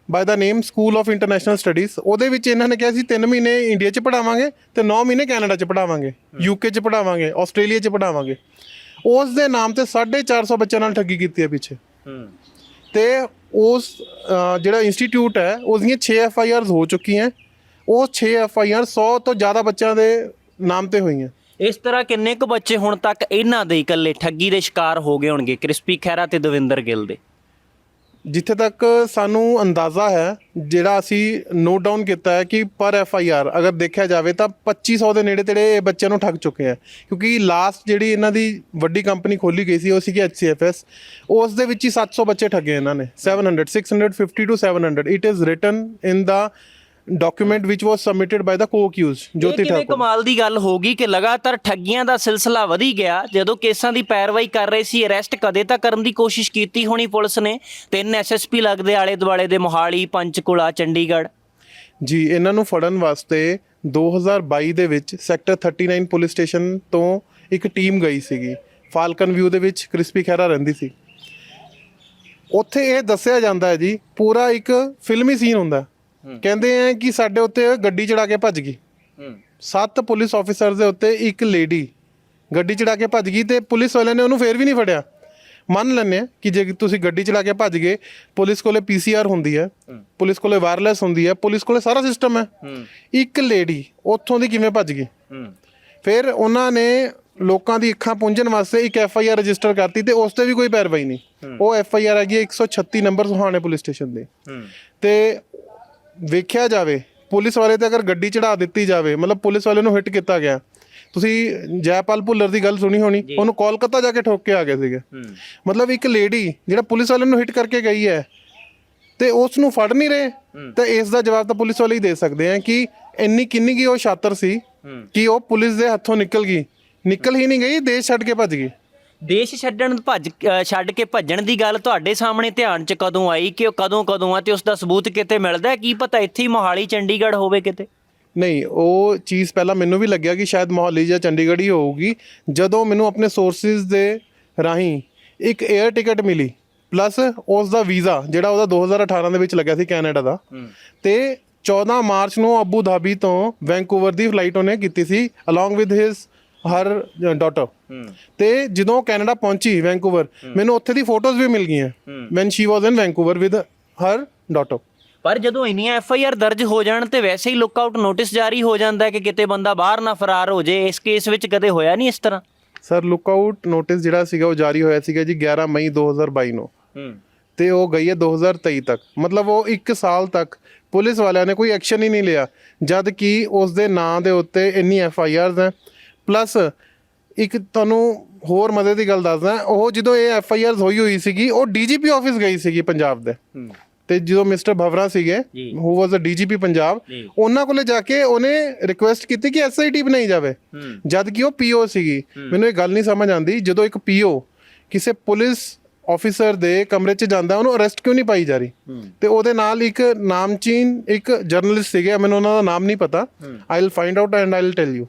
by the name school of international studies. ਉਹਦੇ ਵਿੱਚ ਇਹਨਾਂ ਨੇ ਕਿਹਾ ਸੀ 3 ਮਹੀਨੇ ਇੰਡੀਆ 'ਚ ਪੜ੍ਹਾਵਾਂਗੇ ਤੇ 9 ਮਹੀਨੇ ਕੈਨੇਡਾ 'ਚ ਪੜ੍ਹਾਵਾਂਗੇ, UK 'ਚ ਪੜ੍ਹਾਵਾਂਗੇ, ਆਸਟ੍ਰੇਲੀਆ 'ਚ ਪੜ੍ਹਾਵਾਂਗੇ। ਉਸ ਦੇ ਨਾਮ ਤੇ 450 ਬੱਚਿਆਂ ਨਾਲ ਠੱਗੀ ਕੀਤੀ ਹੈ ਪਿੱਛੇ। ਤੇ ਉਸ ਜਿਹੜਾ ਇੰਸਟੀਚਿਊਟ ਹੈ ਉਹਦੀਆਂ 6 FIRs ਹੋ ਚੁੱਕੀਆਂ। ਉਹ 6 FIR 100 ਤੋਂ ਜ਼ਿਆਦਾ ਬੱਚਿਆਂ ਦੇ ਨਾਮ ਤੇ ਹੋਈਆਂ। ਇਸ ਤਰ੍ਹਾਂ ਕਿੰਨੇ ਕੁ ਬੱਚੇ ਹੁਣ ਤੱਕ ਇਹਨਾਂ ਦੇ ਇਕੱਲੇ ਠੱਗੀ ਦੇ ਸ਼ਿਕਾਰ ਹੋ ਗਏ ਹੋਣਗੇ, ਕ੍ਰਿਸਪੀ ਖਹਿਰਾ ਤੇ ਦਵਿੰਦਰ ਗਿੱਲ ਦੇ? ਜਿੱਥੇ ਤੱਕ ਸਾਨੂੰ ਅੰਦਾਜ਼ਾ ਹੈ, ਜਿਹੜਾ ਅਸੀਂ ਨੋਟ ਡਾਊਨ ਕੀਤਾ ਹੈ ਕਿ ਪਰ FIR ਅਗਰ ਦੇਖਿਆ ਜਾਵੇ ਤਾਂ 2500 ਦੇ ਨੇੜੇ ਤੇੜੇ ਇਹ ਬੱਚਿਆਂ ਨੂੰ ਠੱਗ ਚੁੱਕੇ ਆ। ਕਿਉਂਕਿ ਲਾਸਟ ਜਿਹੜੀ ਇਹਨਾਂ ਦੀ ਵੱਡੀ ਕੰਪਨੀ ਖੋਲੀ ਗਈ ਸੀ ਉਹ ਸੀਗੀ HCFS, ਉਸ ਦੇ ਵਿੱਚ ਹੀ 700 ਬੱਚੇ ਠੱਗੇ ਇਹਨਾਂ ਨੇ। 650 to 700 it is written in the document ਵਿਚ was submitted by the co-accused Jyoti Thakur. ਇਹ ਕਮਾਲ ਦੀ ਗੱਲ ਹੋ ਗਈ ਕਿ ਲਗਾਤਾਰ ਠੱਗੀਆਂ ਦਾ ਸਿਲਸਿਲਾ ਵਧੀ ਗਿਆ। ਜਦੋਂ ਕੇਸਾਂ ਦੀ ਪੈਰਵਾਈ ਕਰ ਰਹੇ ਸੀ, ਅਰੈਸਟ ਕਦੇ ਤਾਂ ਕਰਨ ਦੀ ਕੋਸ਼ਿਸ਼ ਕੀਤੀ ਹੋਣੀ ਪੁਲਿਸ ਨੇ। 3 SSP ਲੱਗਦੇ ਆਲੇ ਦੁਆਲੇ ਦੇ, ਮੋਹਾਲੀ, ਪੰਚਕੂਲਾ, ਚੰਡੀਗੜ੍ਹ। ਜੀ, ਇਹਨਾਂ ਨੂੰ ਫੜਨ ਵਾਸਤੇ 2022 ਦੇ ਵਿੱਚ ਸੈਕਟਰ 39 ਪੁਲਿਸ ਸਟੇਸ਼ਨ ਤੋਂ ਇੱਕ ਟੀਮ ਗਈ ਸੀਗੀ। ਫਾਲਕਨ ਵਿਊ ਦੇ ਵਿੱਚ ਕ੍ਰਿਸਪੀ ਖਹਿਰਾ ਰਹਿੰਦੀ ਸੀ। ਉੱਥੇ ਇਹ ਦੱਸਿਆ ਜਾਂਦਾ ਹੈ ਜੀ, ਪੂਰਾ ਇੱਕ ਫਿਲਮੀ ਸੀਨ ਹੁੰਦਾ। ਕਹਿੰਦੇ ਆ ਕਿ ਸਾਡੇ ਉੱਤੇ ਗੱਡੀ ਚੜਾ ਕੇ ਭੱਜ ਗਈ। 7 ਪੁਲਿਸ ਆਫੀਸਰ ਦੇ ਉੱਤੇ ਇੱਕ ਲੇਡੀ ਗੱਡੀ ਚੜਾ ਕੇ ਭੱਜ ਗਈ ਤੇ ਪੁਲਿਸ ਵਾਲਿਆਂ ਨੇ ਉਹਨੂੰ ਫੇਰ ਵੀ ਨਹੀਂ ਫੜਿਆ। ਮੰਨ ਲੈਂਦੇ ਆ ਕਿ ਜੇ ਤੁਸੀਂ ਗੱਡੀ ਚਲਾ ਕੇ ਭੱਜ ਗਏ, ਪੁਲਿਸ ਕੋਲੇ PCR ਹੁੰਦੀ ਹੈ, ਪੁਲਿਸ ਕੋਲੇ ਵਾਇਰਲੈਸ ਹੁੰਦੀ ਹੈ, ਪੁਲਿਸ ਕੋਲੇ ਸਾਰਾ ਸਿਸਟਮ ਹੈ। ਇੱਕ ਲੇਡੀ ਉੱਥੋਂ ਦੀ ਕਿਵੇਂ ਭੱਜ ਗਈ? ਫਿਰ ਉਹਨਾਂ ਨੇ ਲੋਕਾਂ ਦੀ ਅੱਖਾਂ ਪੁੰਝਣ ਵਾਸਤੇ ਇੱਕ FIR ਰਜਿਸਟਰ ਕਰਤੀ ਤੇ ਉਸ ਤੇ ਵੀ ਕੋਈ ਪੈਰਵਾਈ ਨਹੀਂ। ਉਹ FIR ਹੈਗੀ 136 ਨੰਬਰ ਸੁਹਾਣੇ ਪੁਲਿਸ ਸਟੇਸ਼ਨ ਦੇ। ਤੇ ਵੇਖਿਆ ਜਾਵੇ ਪੁਲਿਸ ਵਾਲੇ ਤੇ ਅਗਰ ਗੱਡੀ ਚੜਾ ਦਿੱਤੀ ਜਾਵੇ, ਮਤਲਬ ਪੁਲਿਸ ਵਾਲੇ ਨੂੰ ਹਿੱਟ ਕੀਤਾ ਗਿਆ, ਤੁਸੀਂ ਜੈਪਾਲ ਭੁੱਲਰ ਦੀ ਗੱਲ ਸੁਣੀ ਹੋਣੀ, ਉਹਨੂੰ ਕੋਲਕਾਤਾ ਜਾ ਕੇ ਠੋਕ ਕੇ ਆ ਗਏ ਸੀਗੇ। ਮਤਲਬ ਇੱਕ ਲੇਡੀ ਜਿਹੜਾ ਪੁਲਿਸ ਵਾਲੇ ਨੂੰ ਹਿੱਟ ਕਰਕੇ ਗਈ ਹੈ ਤੇ ਉਸ ਨੂੰ ਫੜ ਨਹੀਂ ਰਹੇ, ਤੇ ਇਸ ਦਾ ਜਵਾਬ ਤਾਂ ਪੁਲਿਸ ਵਾਲੇ ਹੀ ਦੇ ਸਕਦੇ ਆ ਕਿ ਇੰਨੀ ਕਿੰਨੀ ਕੀ ਉਹ ਸ਼ਾਤਰ ਸੀ ਕਿ ਉਹ ਪੁਲਿਸ ਦੇ ਹੱਥੋਂ ਨਿਕਲ ਹੀ ਨਹੀਂ ਗਈ, ਦੇਸ਼ ਛੱਡ ਕੇ ਭੱਜ ਗਈ। ਦੇਸ਼ ਛੱਡ ਕੇ ਭੱਜਣ ਦੀ ਗੱਲ ਤੁਹਾਡੇ ਸਾਹਮਣੇ ਧਿਆਨ 'ਚ ਕਦੋਂ ਆਈ ਕਿ ਉਹ ਕਦੋਂ ਆ, ਤੇ ਉਸ ਦਾ ਸਬੂਤ ਕਿਤੇ ਮਿਲਦਾ ਹੈ? ਕੀ ਪਤਾ ਇੱਥੇ ਹੀ ਮੋਹਾਲੀ ਚੰਡੀਗੜ੍ਹ ਹੋਵੇ ਕਿਤੇ। ਨਹੀਂ, ਉਹ ਚੀਜ਼ ਪਹਿਲਾਂ ਮੈਨੂੰ ਵੀ ਲੱਗਿਆ ਕਿ ਸ਼ਾਇਦ ਮੋਹਾਲੀ ਜਾਂ ਚੰਡੀਗੜ੍ਹ ਹੀ ਹੋਊਗੀ। ਜਦੋਂ ਮੈਨੂੰ ਆਪਣੇ ਸੋਰਸਿਸ ਦੇ ਰਾਹੀਂ ਇੱਕ 에ਅਰ ਟਿਕਟ ਮਿਲੀ, ਪਲੱਸ ਉਸ ਦਾ ਵੀਜ਼ਾ ਜਿਹੜਾ ਉਹਦਾ 2018 ਦੇ ਵਿੱਚ ਲੱਗਿਆ ਸੀ ਕੈਨੇਡਾ ਦਾ, ਤੇ 14 ਮਾਰਚ ਨੂੰ ਅਬੂ ਧਾਬੀ ਤੋਂ ਵੈਂਕੂਵਰ ਦੀ ਫਲਾਈਟ ਉਹਨੇ ਕੀਤੀ ਸੀ ਅਲੋਂਗ ਵਿਦ ਹਰ ਡਾਟਰ। ਤੇ ਜਦੋਂ ਕੈਨੇਡਾ ਪਹੁੰਚੀ ਵੈਂਕੂਵਰ, ਮੈਨੂੰ ਉੱਥੇ ਦੀ ਫੋਟੋਜ਼ ਵੀ ਮਿਲ ਗਈਆਂ when she was in Vancouver with her daughter. ਪਰ ਜਦੋਂ ਇੰਨੀਆਂ FIR ਦਰਜ ਹੋ ਜਾਣ ਤੇ ਵੈਸੇ ਹੀ ਲੁੱਕ ਆਊਟ ਨੋਟਿਸ ਜਾਰੀ ਹੋ ਜਾਂਦਾ ਹੈ ਕਿ ਕਿਤੇ ਬੰਦਾ ਬਾਹਰ ਨਾ ਫਰਾਰ ਹੋ ਜੇ। ਇਸ ਕੇਸ ਵਿੱਚ ਕਦੇ ਹੋਇਆ ਨਹੀਂ ਇਸ ਤਰ੍ਹਾਂ? ਸਰ, ਲੁੱਕ ਆਊਟ ਨੋਟਿਸ ਜਿਹੜਾ ਸੀਗਾ ਉਹ ਜਾਰੀ ਹੋਇਆ ਸੀਗਾ ਜੀ 11 ਮਈ 2022 ਨੂੰ, ਤੇ ਉਹ ਗਈ ਹੈ 2023 ਤੱਕ। ਮਤਲਬ ਉਹ 1 ਸਾਲ ਤੱਕ ਪੁਲਿਸ ਵਾਲਿਆਂ ਨੇ ਕੋਈ ਐਕਸ਼ਨ ਹੀ ਨਹੀਂ ਲਿਆ, ਜਦ ਕਿ ਉਸ ਦੇ ਨਾਂ ਦੇ ਉੱਤੇ ਇੰਨੀ FIRs ਹੈ। ਪਲੱਸ ਇੱਕ ਤੁਹਾਨੂੰ ਹੋਰ ਮਜ਼ੇ ਦੀ ਗੱਲ ਦੱਸਦਾ, ਉਹ ਜਦੋਂ ਇਹ FIRs ਹੋਈ ਸੀਗੀ, ਉਹ DGP ਆਫਿਸ ਗਈ ਸੀਗੀ ਪੰਜਾਬ ਦੇ, ਤੇ ਜਦੋਂ ਮਿਸਟਰ ਭਵਰਾ ਸੀਗੇ ਹੂ ਵਾਜ਼ ਅ DGP ਪੰਜਾਬ, ਉਹਨਾਂ ਕੋਲੇ ਜਾ ਕੇ ਉਹਨੇ ਰਿਕੁਐਸਟ ਕੀਤੀ ਕਿ SIT ਬਣਾਈ ਜਾਵੇ, ਜਦ ਕਿ ਉਹ PO ਸੀਗੀ। ਮੈਨੂੰ ਇਹ ਗੱਲ ਨਹੀਂ ਸਮਝ ਆਉਂਦੀ, ਜਦੋਂ ਇੱਕ PO ਕਿਸੇ ਪੁਲਿਸ ਆਫਿਸਰ ਦੇ ਕਮਰੇ 'ਚ ਜਾਂਦਾ, ਉਹਨੂੰ ਅਰੈਸਟ ਕਿਉਂ ਨਹੀਂ ਪਾਈ ਜਾ ਰਹੀ? ਤੇ ਉਹਦੇ ਨਾਲ ਇੱਕ ਨਾਮਚੀਨ ਇੱਕ ਜਰਨਲਿਸਟ ਸੀਗੇ, ਮੈਨੂੰ ਉਹਨਾਂ ਦਾ ਨਾਮ ਨਹੀਂ ਪਤਾ, I will find out and I will tell you.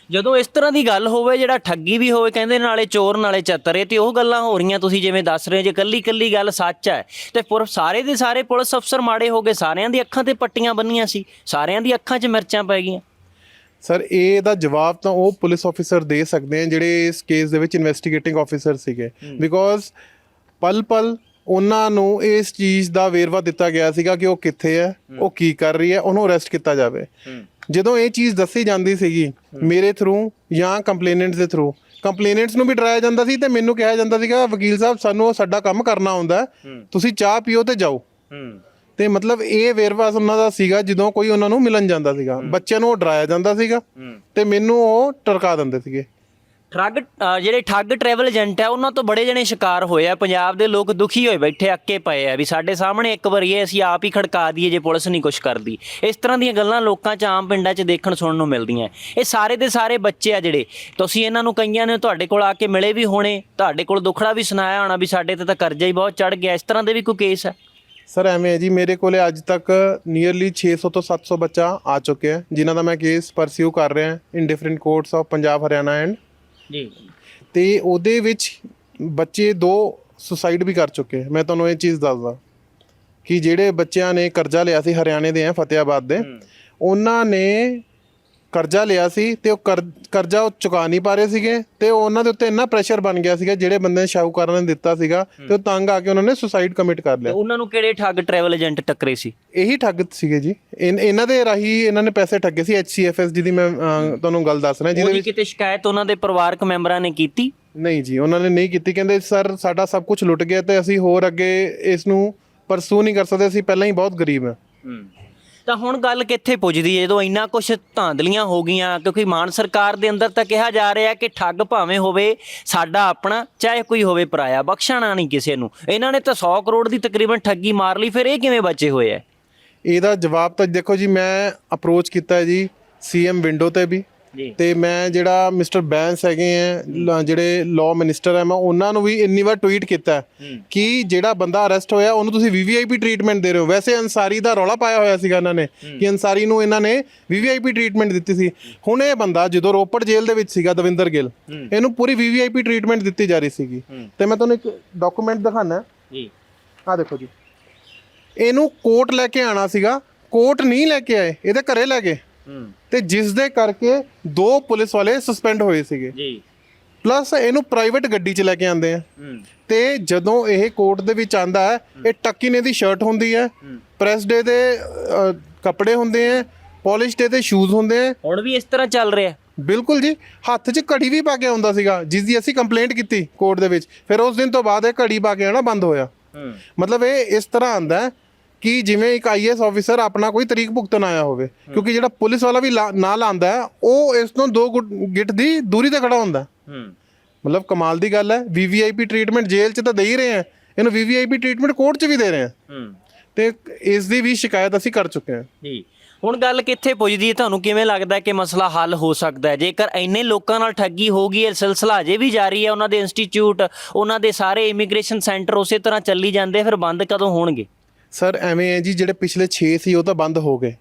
ਜਦੋਂ ਇਸ ਤਰ੍ਹਾਂ ਦੀ ਗੱਲ ਹੋਵੇ, ਜਿਹੜਾ ਠੱਗੀ ਵੀ ਹੋਵੇ, ਕਹਿੰਦੇ ਨਾਲੇ ਚੋਰ ਨਾਲੇ ਚਤਰੇ, ਤੇ ਉਹ ਗੱਲਾਂ ਹੋ ਰਹੀਆਂ ਤੁਸੀਂ ਜਿਵੇਂ ਦੱਸ ਰਹੇ, ਜੇ ਕੱਲੀ ਗੱਲ ਸੱਚ ਹੈ ਤੇ ਸਾਰੇ ਦੇ ਸਾਰੇ ਪੁਲਿਸ ਅਫਸਰ ਮਾੜੇ ਹੋ ਗਏ, ਸਾਰਿਆਂ ਦੀ ਅੱਖਾਂ ਤੇ ਪੱਟੀਆਂ ਬੰਨੀਆਂ ਸੀ, ਸਾਰਿਆਂ ਦੀ ਅੱਖਾਂ 'ਚ ਮਿਰਚਾਂ ਪੈ ਗਈਆਂ। ਸਰ, ਇਹਦਾ ਜਵਾਬ ਤਾਂ ਉਹ ਪੁਲਿਸ ਆਫਿਸਰ ਦੇ ਸਕਦੇ ਆ ਜਿਹੜੇ ਇਸ ਕੇਸ ਦੇ ਵਿੱਚ ਇਨਵੈਸਟੀਗੇਟਿੰਗ ਆਫਿਸਰ ਸੀਗੇ, ਬਿਕੋਜ਼ ਪਲ ਉਹਨਾਂ ਨੂੰ ਇਸ ਚੀਜ਼ ਦਾ ਵੇਰਵਾ ਦਿੱਤਾ ਗਿਆ ਸੀਗਾ ਕਿ ਉਹ ਕਿੱਥੇ ਹੈ, ਉਹ ਕੀ ਕਰ ਰਹੀ ਹੈ, ਉਹਨੂੰ ਅਰੈਸਟ ਕੀਤਾ ਜਾਵੇ। ਜਦੋਂ ਇਹ ਚੀਜ਼ ਦੱਸੀ ਜਾਂਦੀ ਸੀਗੀ ਮੇਰੇ ਥਰੂ ਜਾਂ ਕੰਪਲੇਨੈਂਟਸ ਦੇ ਥਰੂ, ਕੰਪਲੇਨੈਂਟਸ ਨੂੰ ਵੀ ਡਰਾਇਆ ਜਾਂਦਾ ਸੀ ਤੇ ਮੈਨੂੰ ਕਿਹਾ ਜਾਂਦਾ ਸੀਗਾ ਵਕੀਲ ਸਾਹਿਬ ਸਾਨੂੰ ਸਾਡਾ ਕੰਮ ਕਰਨਾ ਆਉਂਦਾ, ਤੁਸੀਂ ਚਾਹ ਪੀਓ ਤੇ ਜਾਓ। ਤੇ ਮਤਲਬ ਇਹ ਵੇਰਵਾ ਉਹਨਾਂ ਦਾ ਸੀਗਾ ਜਦੋਂ ਕੋਈ ਉਹਨਾਂ ਨੂੰ ਮਿਲਣ ਜਾਂਦਾ ਸੀਗਾ। ਬੱਚਿਆਂ ਨੂੰ ਉਹ ਡਰਾਇਆ ਜਾਂਦਾ ਸੀਗਾ ਤੇ ਮੈਨੂੰ ਉਹ ਟਰਕਾ ਦਿੰਦੇ ਸੀਗੇ। ਜਿਹੜੇ ਠੱਗ ਟਰੈਵਲ ਏਜੰਟ ਆ, ਉਹਨਾਂ ਤੋਂ ਬੜੇ ਜਣੇ ਸ਼ਿਕਾਰ ਹੋਏ ਆ। ਪੰਜਾਬ ਦੇ ਲੋਕ ਦੁਖੀ ਹੋਏ ਬੈਠੇ, ਅੱਕੇ ਪਏ ਆ ਵੀ ਸਾਡੇ ਸਾਹਮਣੇ ਇੱਕ ਵਾਰੀ ਇਹ ਅਸੀਂ ਆਪ ਹੀ ਖੜਕਾ ਦਈਏ ਜੇ ਪੁਲਿਸ ਨਹੀਂ ਕੁਛ ਕਰਦੀ। ਇਸ ਤਰ੍ਹਾਂ ਦੀਆਂ ਗੱਲਾਂ ਲੋਕਾਂ 'ਚ ਆਮ ਪਿੰਡਾਂ 'ਚ ਦੇਖਣ ਸੁਣਨ ਨੂੰ ਮਿਲਦੀਆਂ। ਇਹ ਸਾਰੇ ਦੇ ਸਾਰੇ ਬੱਚੇ ਆ ਜਿਹੜੇ, ਤੁਸੀਂ ਇਹਨਾਂ ਨੂੰ ਕਈਆਂ ਨੇ ਤੁਹਾਡੇ ਕੋਲ ਆ ਕੇ ਮਿਲੇ ਵੀ ਹੋਣੇ, ਤੁਹਾਡੇ ਕੋਲ ਦੁੱਖੜਾ ਵੀ ਸੁਣਾਇਆ ਹੋਣਾ ਵੀ ਸਾਡੇ ਤੇ ਤਾਂ ਕਰਜ਼ਾ ਹੀ ਬਹੁਤ ਚੜ੍ਹ ਗਿਆ। ਇਸ ਤਰ੍ਹਾਂ ਦੇ ਵੀ ਕੋਈ ਕੇਸ ਹੈ? ਸਰ, ਐਵੇਂ ਹੈ ਜੀ, ਮੇਰੇ ਕੋਲੇ ਅੱਜ ਤੱਕ ਨੀਅਰਲੀ 600 ਤੋਂ 700 ਬੱਚਾ ਆ ਚੁੱਕੇ ਹੈ ਜਿਨ੍ਹਾਂ ਦਾ ਮੈਂ ਕੇਸ ਪਰਸਿਊ ਕਰ ਰਿਹਾ ਇਨ different courts of Punjab, Haryana and ਜੀ। ਤੇ ਉਹਦੇ ਵਿੱਚ ਬੱਚੇ 2 ਸੁਸਾਈਡ ਵੀ ਕਰ ਚੁੱਕੇ। ਮੈਂ ਤੁਹਾਨੂੰ ਇਹ ਚੀਜ਼ ਦੱਸਦਾ ਕਿ ਜਿਹੜੇ ਬੱਚਿਆਂ ਨੇ ਕਰਜ਼ਾ ਲਿਆ ਸੀ, ਹਰਿਆਣੇ ਦੇ ਆ ਫਤਿਆਬਾਦ ਦੇ, ਉਹਨਾਂ ਨੇ ਕਰਜ਼ਾ ਲਿਆ ਸੀ ਤੇ ਉਹ ਕਰਜ਼ਾ ਉਹ ਚੁਕਾ ਨਹੀਂ ਪਾ ਰਹੇ ਸੀਗੇ, ਤੇ ਉਹਨਾਂ ਦੇ ਉੱਤੇ ਇੰਨਾ ਪ੍ਰੈਸ਼ਰ ਬਣ ਗਿਆ ਸੀਗਾ ਜਿਹੜੇ ਬੰਦੇ ਨੇ ਸ਼ਾਹੂਕਾਰਾਂ ਨੇ ਦਿੱਤਾ ਸੀਗਾ, ਤੇ ਉਹ ਤੰਗ ਆ ਕੇ ਉਹਨਾਂ ਨੇ ਸੁਸਾਈਡ ਕਮਿਟ ਕਰ ਲਿਆ। ਉਹਨਾਂ ਨੂੰ ਕਿਹੜੇ ਠੱਗ ਟਰੈਵਲ ਏਜੰਟ ਟੱਕਰੇ ਸੀ? ਇਹੀ ਠੱਗ ਸੀਗੇ ਜੀ, ਇਹਨਾਂ ਦੇ ਰਾਹੀਂ ਇਹਨਾਂ ਨੇ ਪੈਸੇ ਠੱਗੇ ਸੀ। HCFS ਜਿਹਦੀ ਮੈਂ ਤੁਹਾਨੂੰ ਗੱਲ ਦੱਸ ਰਿਹਾ, ਜਿਹਦੇ ਵਿੱਚ ਕਿਤੇ ਸ਼ਿਕਾਇਤ ਉਹਨਾਂ ਦੇ ਪਰਿਵਾਰਕ ਮੈਂਬਰਾਂ ਨੇ ਕੀਤੀ? ਨਹੀਂ ਜੀ, ਉਹਨਾਂ ਨੇ ਨਹੀਂ ਕੀਤੀ। ਕਹਿੰਦੇ ਸਰ ਸਾਡਾ ਸਭ ਕੁਝ ਲੁੱਟ ਗਿਆ ਤੇ ਅਸੀਂ ਹੋਰ ਅੱਗੇ ਇਸ ਨੂੰ ਪਰਸੂ ਨਹੀਂ ਕਰ ਸਕਦੇ, ਅਸੀਂ ਪਹਿਲਾਂ ਹੀ ਬਹੁਤ ਗਰੀਬ ਹਾਂ। ਤਾਂ ਹੁਣ ਗੱਲ ਕਿੱਥੇ ਪੁੱਜਦੀ ਹੈ ਜਦੋਂ ਇੰਨਾ ਕੁਛ ਧਾਂਦਲੀਆਂ ਹੋ ਗਈਆਂ? ਕਿਉਂਕਿ ਮਾਨ ਸਰਕਾਰ ਦੇ ਅੰਦਰ ਤਾਂ ਕਿਹਾ ਜਾ ਰਿਹਾ ਕਿ ਠੱਗ ਭਾਵੇਂ ਹੋਵੇ ਸਾਡਾ ਆਪਣਾ, ਚਾਹੇ ਕੋਈ ਹੋਵੇ ਪਰਾਇਆ, ਬਖਸ਼ਣਾ ਨਹੀਂ ਕਿਸੇ ਨੂੰ। ਇਹਨਾਂ ਨੇ ਤਾਂ 100 ਕਰੋੜ ਦੀ ਤਕਰੀਬਨ ਠੱਗੀ ਮਾਰ ਲਈ, ਫਿਰ ਇਹ ਕਿਵੇਂ ਬਚੇ ਹੋਏ ਆ? ਇਹਦਾ ਜਵਾਬ ਤਾਂ ਦੇਖੋ ਜੀ, ਮੈਂ ਅਪਰੋਚ ਕੀਤਾ ਜੀ CM ਵਿੰਡੋ ਤੇ ਵੀ, ਤੇ ਮੈਂ ਜਿਹੜਾ ਮਿਸਟਰ ਬੈਂਸ ਹੈਗੇ ਆ ਜਿਹੜੇ ਲਾਅ ਮਿਨਿਸਟਰ ਹੈ, ਮੈਂ ਉਹਨਾਂ ਨੂੰ ਵੀ ਇੰਨੀ ਵਾਰ ਟਵੀਟ ਕੀਤਾ ਕਿ ਜਿਹੜਾ ਬੰਦਾ ਅਰੈਸਟ ਹੋਇਆ ਉਹਨੂੰ ਤੁਸੀਂ VVIP ਟ੍ਰੀਟਮੈਂਟ ਦੇ ਰਹੇ ਹੋ। ਵੈਸੇ ਅੰਸਾਰੀ ਦਾ ਰੌਲਾ ਪਾਇਆ ਹੋਇਆ ਸੀਗਾ ਇਹਨਾਂ ਨੇ ਕਿ ਅੰਸਾਰੀ ਨੂੰ ਇਹਨਾਂ ਨੇ VVIP ਟ੍ਰੀਟਮੈਂਟ ਦਿੱਤੀ ਸੀ। ਹੁਣ ਇਹ ਬੰਦਾ ਜਦੋਂ ਰੋਪੜ ਜੇਲ੍ਹ ਦੇ ਵਿੱਚ ਸੀਗਾ, ਦਵਿੰਦਰ ਗਿੱਲ, ਇਹਨੂੰ ਪੂਰੀ VVIP ਟ੍ਰੀਟਮੈਂਟ ਦਿੱਤੀ ਜਾ ਰਹੀ ਸੀਗੀ। ਤੇ ਮੈਂ ਤੁਹਾਨੂੰ ਇੱਕ ਡਾਕੂਮੈਂਟ ਦਿਖਾਣਾ ਜੀ, ਆਹ ਦੇਖੋ ਜੀ। ਇਹਨੂੰ ਕੋਰਟ ਲੈ ਕੇ ਆਣਾ ਸੀਗਾ, ਕੋਰਟ ਨਹੀਂ ਲੈ ਕੇ ਆਏ, ਇਹਦੇ ਘਰੇ ਲੈ ਗਏ, ਤੇ ਜਿਸ ਦੇ ਕਰਕੇ 2 ਪੁਲਿਸ ਵਾਲੇ ਸਸਪੈਂਡ ਹੋਏ ਸੀਗੇ ਜੀ। ਪਲੱਸ ਇਹਨੂੰ ਪ੍ਰਾਈਵੇਟ ਗੱਡੀ 'ਚ ਲੈ ਕੇ ਆਉਂਦੇ ਆ, ਤੇ ਜਦੋਂ ਇਹ ਕੋਰਟ ਦੇ ਵਿੱਚ ਆਂਦਾ ਹੈ, ਇਹ ਟੱਕੀ ਨੇ ਦੀ ਸ਼ਰਟ ਹੁੰਦੀ ਹੈ, ਪ੍ਰੈਸ ਡੇ ਦੇ ਕੱਪੜੇ ਹੁੰਦੇ ਆ, ਪੋਲਿਸ਼ ਡੇ ਤੇ ਸ਼ੂਜ਼ ਹੁੰਦੇ ਆ। ਹੁਣ ਵੀ ਇਸ ਤਰ੍ਹਾਂ ਚੱਲ ਰਿਹਾ? ਬਿਲਕੁਲ ਜੀ, ਹੱਥ 'ਚ ਘੜੀ ਵੀ ਪਾ ਕੇ ਆਉਂਦਾ ਸੀਗਾ, ਜਿਸ ਦੀ ਅਸੀਂ ਕੰਪਲੇਂਟ ਕੀਤੀ ਕੋਰਟ ਦੇ ਵਿੱਚ। ਫਿਰ ਉਸ ਦਿਨ ਤੋਂ ਬਾਅਦ ਇਹ ਘੜੀ ਪਾ ਕੇ ਆਉਣਾ ਬੰਦ ਹੋਇਆ। ਮਤਲਬ ਇਹ ਇਸ ਤਰ੍ਹਾਂ ਆਂਦਾ ਕਿ ਜਿਵੇਂ ਇੱਕ ਆਈਐਸ ਆਫੀਸਰ ਆਪਣਾ ਕੋਈ ਤਰੀਕ ਭੁਗਤਣ ਆਇਆ ਹੋਵੇ, ਕਿਉਂਕਿ ਜਿਹੜਾ ਪੁਲਿਸ ਵਾਲਾ ਵੀ ਨਾਲ ਆਂਦਾ ਹੈ ਉਹ ਇਸ ਤੋਂ 2 ਗਿੱਟ ਦੀ ਦੂਰੀ ਤੇ ਖੜਾ ਹੁੰਦਾ। ਮਤਲਬ ਕਮਾਲ ਦੀ ਗੱਲ ਹੈ। ਵੀਵੀਆਈਪੀ ਟ੍ਰੀਟਮੈਂਟ ਜੇਲ੍ਹ 'ਚ ਤਾਂ ਦੇ ਹੀ ਰਹੇ ਆ, ਇਹਨੂੰ ਵੀਵੀਆਈਪੀ ਟ੍ਰੀਟਮੈਂਟ ਕੋਰਟ 'ਚ ਵੀ ਦੇ ਰਹੇ ਆ, ਤੇ ਇਸ ਦੀ ਵੀ ਸ਼ਿਕਾਇਤ ਅਸੀਂ ਕਰ ਚੁੱਕੇ ਹਾਂ ਜੀ। ਹੁਣ ਗੱਲ ਕਿੱਥੇ ਪੁੱਜਦੀ ਹੈ? ਤੁਹਾਨੂੰ ਕਿਵੇਂ ਲੱਗਦਾ ਹੈ ਕਿ ਮਸਲਾ ਹੱਲ ਹੋ ਸਕਦਾ ਹੈ? ਜੇਕਰ ਇੰਨੇ ਲੋਕਾਂ ਨਾਲ ਠੱਗੀ ਹੋ ਗਈ ਹੈ, ਸਿਲਸਿਲਾ ਅਜੇ ਵੀ ਜਾਰੀ ਹੈ, ਉਹਨਾਂ ਦੇ ਇੰਸਟੀਚਿਊਟ, ਉਹਨਾਂ ਦੇ ਸਾਰੇ ਇਮੀਗ੍ਰੇਸ਼ਨ ਸੈਂਟਰ ਉਸੇ ਤਰ੍ਹਾਂ ਚੱਲੀ ਜਾਂਦੇ, ਫਿਰ ਬੰਦ ਕਦੋਂ ਹੋਣਗੇ? ਸਰ ਐਵੇਂ ਹੈ ਜੀ, ਜਿਹੜੇ ਪਿਛਲੇ 6 ਸੀ ਉਹ ਤਾਂ ਬੰਦ ਹੋ ਗਏ,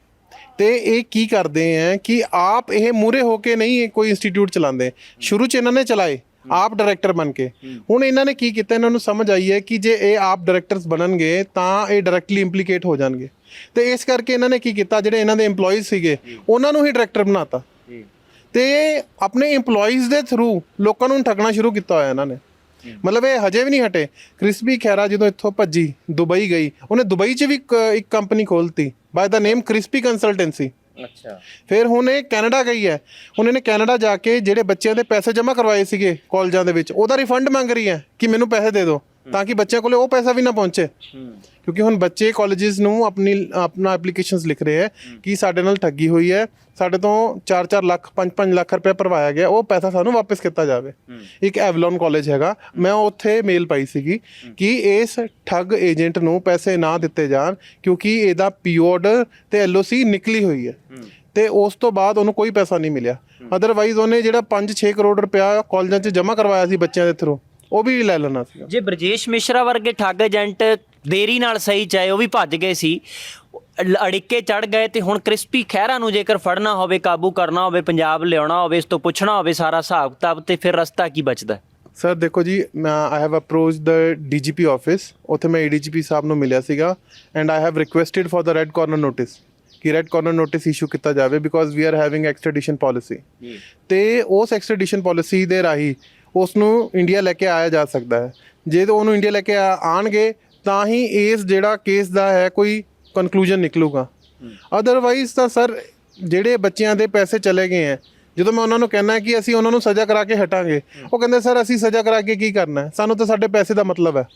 ਤੇ ਇਹ ਕੀ ਕਰਦੇ ਹੈ ਕਿ ਆਪ ਇਹ ਮੂਰੇ ਹੋ ਕੇ ਨਹੀਂ ਕੋਈ ਇੰਸਟੀਚਿਊਟ ਚਲਾਉਂਦੇ। ਸ਼ੁਰੂ 'ਚ ਇਹਨਾਂ ਨੇ ਚਲਾਏ ਆਪ ਡਾਇਰੈਕਟਰ ਬਣ ਕੇ। ਹੁਣ ਇਹਨਾਂ ਨੇ ਕੀ ਕੀਤਾ, ਇਹਨਾਂ ਨੂੰ ਸਮਝ ਆਈ ਹੈ ਕਿ ਜੇ ਇਹ ਆਪ ਡਾਇਰੈਕਟਰਸ ਬਣਨਗੇ ਤਾਂ ਇਹ ਡਾਇਰੈਕਟਲੀ ਇੰਪਲੀਕੇਟ ਹੋ ਜਾਣਗੇ, ਤੇ ਇਸ ਕਰਕੇ ਇਹਨਾਂ ਨੇ ਕੀ ਕੀਤਾ, ਜਿਹੜੇ ਇਹਨਾਂ ਦੇ EMPLOYEES ਸੀਗੇ ਉਹਨਾਂ ਨੂੰ ਹੀ ਡਾਇਰੈਕਟਰ ਬਣਾਤਾ, ਤੇ ਆਪਣੇ EMPLOYEES ਦੇ ਥਰੂ ਲੋਕਾਂ ਨੂੰ ਠੱਗਣਾ ਸ਼ੁਰੂ ਕੀਤਾ ਹੋਇਆ ਇਹਨਾਂ ਨੇ। ਮਤਲਬ ਇਹ ਹਜੇ ਵੀ ਨਹੀਂ ਹਟੇ। ਕ੍ਰਿਸਪੀ ਖਹਿਰਾ ਜਦੋਂ ਇੱਥੋਂ ਭੱਜੀ ਦੁਬਈ ਗਈ, ਉਹਨੇ ਦੁਬਈ 'ਚ ਵੀ ਇੱਕ company ਖੋਲਤੀ bye the name crispy consultancy. ਅੱਛਾ। ਫਿਰ ਹੁਣ ਇਹ ਕੈਨੇਡਾ ਗਈ ਹੈ, ਹੁਣ ਇਹਨੇ ਕੈਨੇਡਾ ਜਾ ਕੇ ਜਿਹੜੇ ਬੱਚਿਆਂ ਦੇ ਪੈਸੇ ਜਮ੍ਹਾਂ ਕਰਵਾਏ ਸੀਗੇ ਕਾਲਜਾਂ ਦੇ ਵਿੱਚ, ਉਹਦਾ ਰਿਫੰਡ ਮੰਗ ਰਹੀ ਹੈ ਕਿ ਮੈਨੂੰ ਪੈਸੇ ਦੇ ਦਿਓ, ਤਾਂ ਕਿ ਬੱਚਿਆਂ ਕੋਲੇ ਉਹ ਪੈਸਾ ਵੀ ਨਾ ਪਹੁੰਚੇ। ਕਿਉਂਕਿ ਹੁਣ ਬੱਚੇ ਕਾਲਜਿਸ ਨੂੰ ਆਪਣਾ ਐਪਲੀਕੇਸ਼ਨਸ ਲਿਖ ਰਹੇ ਹੈ ਕਿ ਸਾਡੇ ਨਾਲ ਠੱਗੀ ਹੋਈ ਹੈ, ਸਾਡੇ ਤੋਂ 4-4 ਲੱਖ 5-5 ਲੱਖ ਰੁਪਏ ਭਰਵਾਇਆ ਗਿਆ, ਉਹ ਪੈਸਾ ਸਾਨੂੰ ਵਾਪਸ ਕੀਤਾ ਜਾਵੇ। ਇੱਕ ਐਵਲੋਨ ਕਾਲਜ ਹੈਗਾ, ਮੈਂ ਉੱਥੇ ਮੇਲ ਪਾਈ ਸੀਗੀ ਕਿ ਇਸ ਠੱਗ ਏਜੰਟ ਨੂੰ ਪੈਸੇ ਨਾ ਦਿੱਤੇ ਜਾਣ, ਕਿਉਂਕਿ ਇਹਦਾ PO ਆਰਡਰ ਤੇ LOC ਨਿਕਲੀ ਹੋਈ ਹੈ, ਤੇ ਉਸ ਤੋਂ ਬਾਅਦ ਉਹਨੂੰ ਕੋਈ ਪੈਸਾ ਨਹੀਂ ਮਿਲਿਆ। ਅਦਰਵਾਈਜ਼ ਉਹਨੇ ਜਿਹੜਾ 5-6 ਕਰੋੜ ਰੁਪਇਆ ਕਾਲਜਾਂ 'ਚ ਜਮ੍ਹਾਂ ਕਰਵਾਇਆ ਸੀ ਬੱਚਿਆਂ ਦੇ ਥਰੂ, ਉਹ ਵੀ ਲੈ ਲੈਣਾ ਸੀ। ਜੇ ਬਰਜੇਸ਼ ਮਿਸ਼ਰਾ ਵਰਗੇ ਠੱਗ ਏਜੰਟ ਦੇਰੀ ਨਾਲ ਸਹੀ ਚਾਹੇ ਉਹ ਵੀ ਭੱਜ ਗਏ ਸੀ, ਅੜਿੱਕੇ ਚੜ ਗਏ, ਤੇ ਹੁਣ ਕ੍ਰਿਸਪੀ ਖਹਿਰਾ ਨੂੰ ਜੇਕਰ ਫੜਨਾ ਹੋਵੇ, ਕਾਬੂ ਕਰਨਾ ਹੋਵੇ, ਪੰਜਾਬ ਲਿਆਉਣਾ ਹੋਵੇ, ਇਸ ਤੋਂ ਪੁੱਛਣਾ ਹੋਵੇ ਸਾਰਾ ਹਿਸਾਬ ਕਿਤਾਬ, ਤੇ ਫਿਰ ਰਸਤਾ ਕੀ ਬਚਦਾ? ਸਰ ਦੇਖੋ ਜੀ, I have approached the DGP office, ਉੱਥੇ ਮੈਂ ADGP ਸਾਹਿਬ ਨੂੰ ਮਿਲਿਆ ਸੀਗਾ, and I have requested for the red corner notice ਕਿ ਰੈੱਡ ਕਾਰਨਰ ਨੋਟਿਸ ਇਸ਼ੂ ਕੀਤਾ ਜਾਵੇ, because we are having extradition policy, ਤੇ ਉਸ ਐਕਸਟ੍ਰੈਡੀਸ਼ਨ ਪਾਲਿਸੀ ਦੇ ਰਾਹੀਂ ਉਸ ਨੂੰ ਇੰਡੀਆ ਲੈ ਕੇ ਆਇਆ ਜਾ ਸਕਦਾ ਹੈ। ਜੇ ਤਾਂ ਉਹਨੂੰ ਇੰਡੀਆ ਲੈ ਕੇ ਆਣਗੇ ਤਾਂ ਹੀ ਇਸ ਜਿਹੜਾ ਕੇਸ ਦਾ ਹੈ ਕੋਈ ਕਨਕਲੂਜਨ ਨਿਕਲੂਗਾ। ਅਦਰਵਾਈਜ਼ ਤਾਂ ਸਰ ਜਿਹੜੇ ਬੱਚਿਆਂ ਦੇ ਪੈਸੇ ਚਲੇ ਗਏ ਹੈ, ਜਦੋਂ ਮੈਂ ਉਹਨਾਂ ਨੂੰ ਕਹਿਣਾ ਕਿ ਅਸੀਂ ਉਹਨਾਂ ਨੂੰ ਸਜ਼ਾ ਕਰਾ ਕੇ ਹਟਾਂਗੇ, ਉਹ ਕਹਿੰਦੇ ਸਰ ਅਸੀਂ ਸਜ਼ਾ ਕਰਾ ਕੇ ਕੀ ਕਰਨਾ ਹੈ, ਸਾਨੂੰ ਤਾਂ ਸਾਡੇ ਪੈਸੇ ਦਾ ਮਤਲਬ ਹੈ,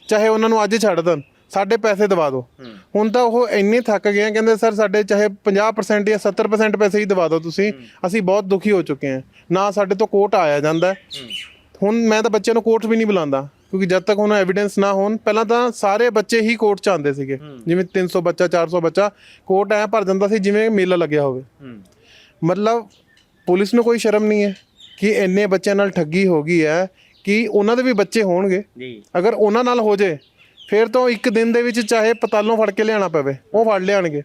ਚਾਹੇ ਉਹਨਾਂ ਨੂੰ ਅੱਜ ਛੱਡ ਦੇਣ, ਸਾਡੇ ਪੈਸੇ ਦਵਾ ਦਿਓ। ਹੁਣ ਤਾਂ ਉਹ ਇੰਨੇ ਥੱਕ ਗਏ, ਕਹਿੰਦੇ ਸਰ ਸਾਡੇ ਚਾਹੇ 50% ਜਾਂ 70% ਪੈਸੇ ਹੀ ਦਵਾ ਦਿਓ ਤੁਸੀਂ, ਅਸੀਂ ਬਹੁਤ ਦੁਖੀ ਹੋ ਚੁੱਕੇ ਹਾਂ, ਨਾ ਸਾਡੇ ਤੋਂ ਕੋਰਟ ਆਇਆ ਜਾਂਦਾ। ਹੁਣ ਮੈਂ ਤਾਂ ਬੱਚਿਆਂ ਨੂੰ ਕੋਰਟ ਵੀ ਨਹੀਂ ਬੁਲਾਉਂਦਾ, ਕਿਉਂਕਿ ਜਦ ਤੱਕ ਹੁਣ ਐਵੀਡੈਂਸ ਨਾ ਹੋਣ, ਪਹਿਲਾਂ ਤਾਂ ਸਾਰੇ ਬੱਚੇ ਹੀ ਕੋਰਟ 'ਚ ਆਉਂਦੇ ਸੀਗੇ, ਜਿਵੇਂ 300 ਬੱਚਾ 400 ਬੱਚਾ ਕੋਰਟ ਐਂ ਭਰ ਜਾਂਦਾ ਸੀ ਜਿਵੇਂ ਮੇਲਾ ਲੱਗਿਆ ਹੋਵੇ। ਮਤਲਬ ਪੁਲਿਸ ਨੂੰ ਕੋਈ ਸ਼ਰਮ ਨਹੀਂ ਹੈ ਕਿ ਇੰਨੇ ਬੱਚਿਆਂ ਨਾਲ ਠੱਗੀ ਹੋ ਗਈ ਹੈ ਕਿ ਉਹਨਾਂ ਦੇ ਵੀ ਬੱਚੇ ਹੋਣਗੇ, ਅਗਰ ਉਹਨਾਂ ਨਾਲ ਹੋ ਜੇ ਫਿਰ ਤਾਂ ਇੱਕ ਦਿਨ ਦੇ ਵਿੱਚ ਚਾਹੇ ਪਤਾਲੋਂ ਫੜ ਕੇ ਲਿਆਉਣਾ ਪਵੇ, ਉਹ ਫੜ ਲਿਆਣਗੇ।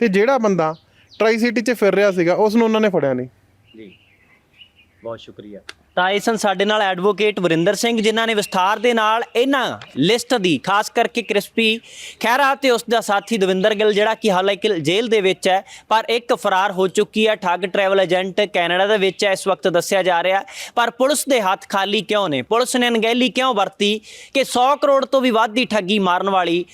ਤੇ ਜਿਹੜਾ ਬੰਦਾ ਟਰਾਈ ਸਿਟੀ 'ਚ ਫਿਰ ਰਿਹਾ ਸੀਗਾ ਉਸ ਨੂੰ ਉਹਨਾਂ ਨੇ ਫੜਿਆ ਨਹੀਂ। ਜੀ ਬਹੁਤ ਸ਼ੁਕਰੀਆ। ਤਾਂ ਇਹ ਸਨ ਸਾਡੇ ਨਾਲ ਐਡਵੋਕੇਟ ਵਰਿੰਦਰ ਸਿੰਘ, ਜਿਨ੍ਹਾਂ ਨੇ ਵਿਸਥਾਰ ਦੇ ਨਾਲ ਇਹਨਾਂ ਲਿਸਟ ਦੀ, ਖਾਸ ਕਰਕੇ ਕ੍ਰਿਸਪੀ ਖਹਿਰਾ ਤੇ ਉਸ ਦਾ ਸਾਥੀ ਦਵਿੰਦਰ ਗਿੱਲ, ਜਿਹੜਾ ਕਿ ਹਾਲਾਂਕਿ ਜੇਲ੍ਹ ਦੇ ਵਿੱਚ ਹੈ, ਪਰ ਇੱਕ ਫਰਾਰ ਹੋ ਚੁੱਕੀ ਹੈ ਠੱਗ ਟਰੈਵਲ ਏਜੰਟ, ਕੈਨੇਡਾ ਦੇ ਵਿੱਚ ਹੈ ਇਸ ਵਕਤ ਦੱਸਿਆ ਜਾ ਰਿਹਾ। ਪਰ ਪੁਲਿਸ ਦੇ ਹੱਥ ਖਾਲੀ ਕਿਉਂ ਨੇ? ਪੁਲਿਸ ਨੇ ਅਣਗਹਿਲੀ ਕਿਉਂ ਵਰਤੀ ਕਿ 100 ਕਰੋੜ ਤੋਂ ਵੀ ਵੱਧ ਦੀ ਠੱਗੀ ਮਾਰਨ ਵਾਲੀ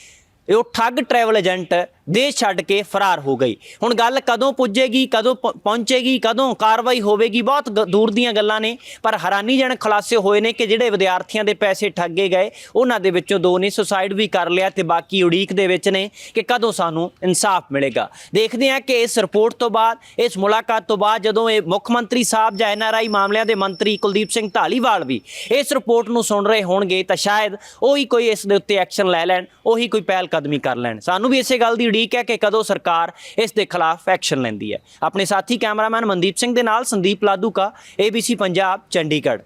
ਉਹ ਠੱਗ ਟਰੈਵਲ ਏਜੰਟ ਦੇਸ਼ ਛੱਡ ਕੇ ਫਰਾਰ ਹੋ ਗਈ? ਹੁਣ ਗੱਲ ਕਦੋਂ ਪੁੱਜੇਗੀ, ਕਦੋਂ ਪਹੁੰਚੇਗੀ, ਕਦੋਂ ਕਾਰਵਾਈ ਹੋਵੇਗੀ, ਬਹੁਤ ਦੂਰ ਦੀਆਂ ਗੱਲਾਂ ਨੇ। ਪਰ ਹੈਰਾਨੀਜਨਕ ਖੁਲਾਸੇ ਹੋਏ ਨੇ ਕਿ ਜਿਹੜੇ ਵਿਦਿਆਰਥੀਆਂ ਦੇ ਪੈਸੇ ਠੱਗੇ ਗਏ, ਉਹਨਾਂ ਦੇ ਵਿੱਚੋਂ 2 ਨੇ ਸੁਸਾਈਡ ਵੀ ਕਰ ਲਿਆ, ਤੇ ਬਾਕੀ ਉਡੀਕ ਦੇ ਵਿੱਚ ਨੇ ਕਿ ਕਦੋਂ ਸਾਨੂੰ ਇਨਸਾਫ ਮਿਲੇਗਾ। ਦੇਖਦੇ ਹਾਂ ਕਿ ਇਸ ਰਿਪੋਰਟ ਤੋਂ ਬਾਅਦ, ਇਸ ਮੁਲਾਕਾਤ ਤੋਂ ਬਾਅਦ, ਜਦੋਂ ਇਹ ਮੁੱਖ ਮੰਤਰੀ ਸਾਹਿਬ ਜਾਂ NRI ਮਾਮਲਿਆਂ ਦੇ ਮੰਤਰੀ ਕੁਲਦੀਪ ਸਿੰਘ ਧਾਲੀਵਾਲ ਵੀ ਇਸ ਰਿਪੋਰਟ ਨੂੰ ਸੁਣ ਰਹੇ ਹੋਣਗੇ, ਤਾਂ ਸ਼ਾਇਦ ਉਹੀ ਕੋਈ ਇਸ ਦੇ ਉੱਤੇ ਐਕਸ਼ਨ ਲੈ ਲੈਣ, ਉਹੀ ਕੋਈ ਪਹਿਲ ਕਦਮੀ ਕਰ ਲੈਣ। ਸਾਨੂੰ ਵੀ ਇਸੇ ਗੱਲ ਦੀ ਉਡੀਕ ਹੈ ਕਿ ਕਦੋਂ ਸਰਕਾਰ ਇਸ ਦੇ ਖਿਲਾਫ ਐਕਸ਼ਨ ਲੈਂਦੀ ਹੈ। ਆਪਣੇ ਸਾਥੀ ਕੈਮਰਾਮੈਨ ਮਨਦੀਪ ਸਿੰਘ ਦੇ ਨਾਲ ਸੰਦੀਪ ਲਾਧੂਕਾ, ABC ਪੰਜਾਬ, ਚੰਡੀਗੜ੍ਹ।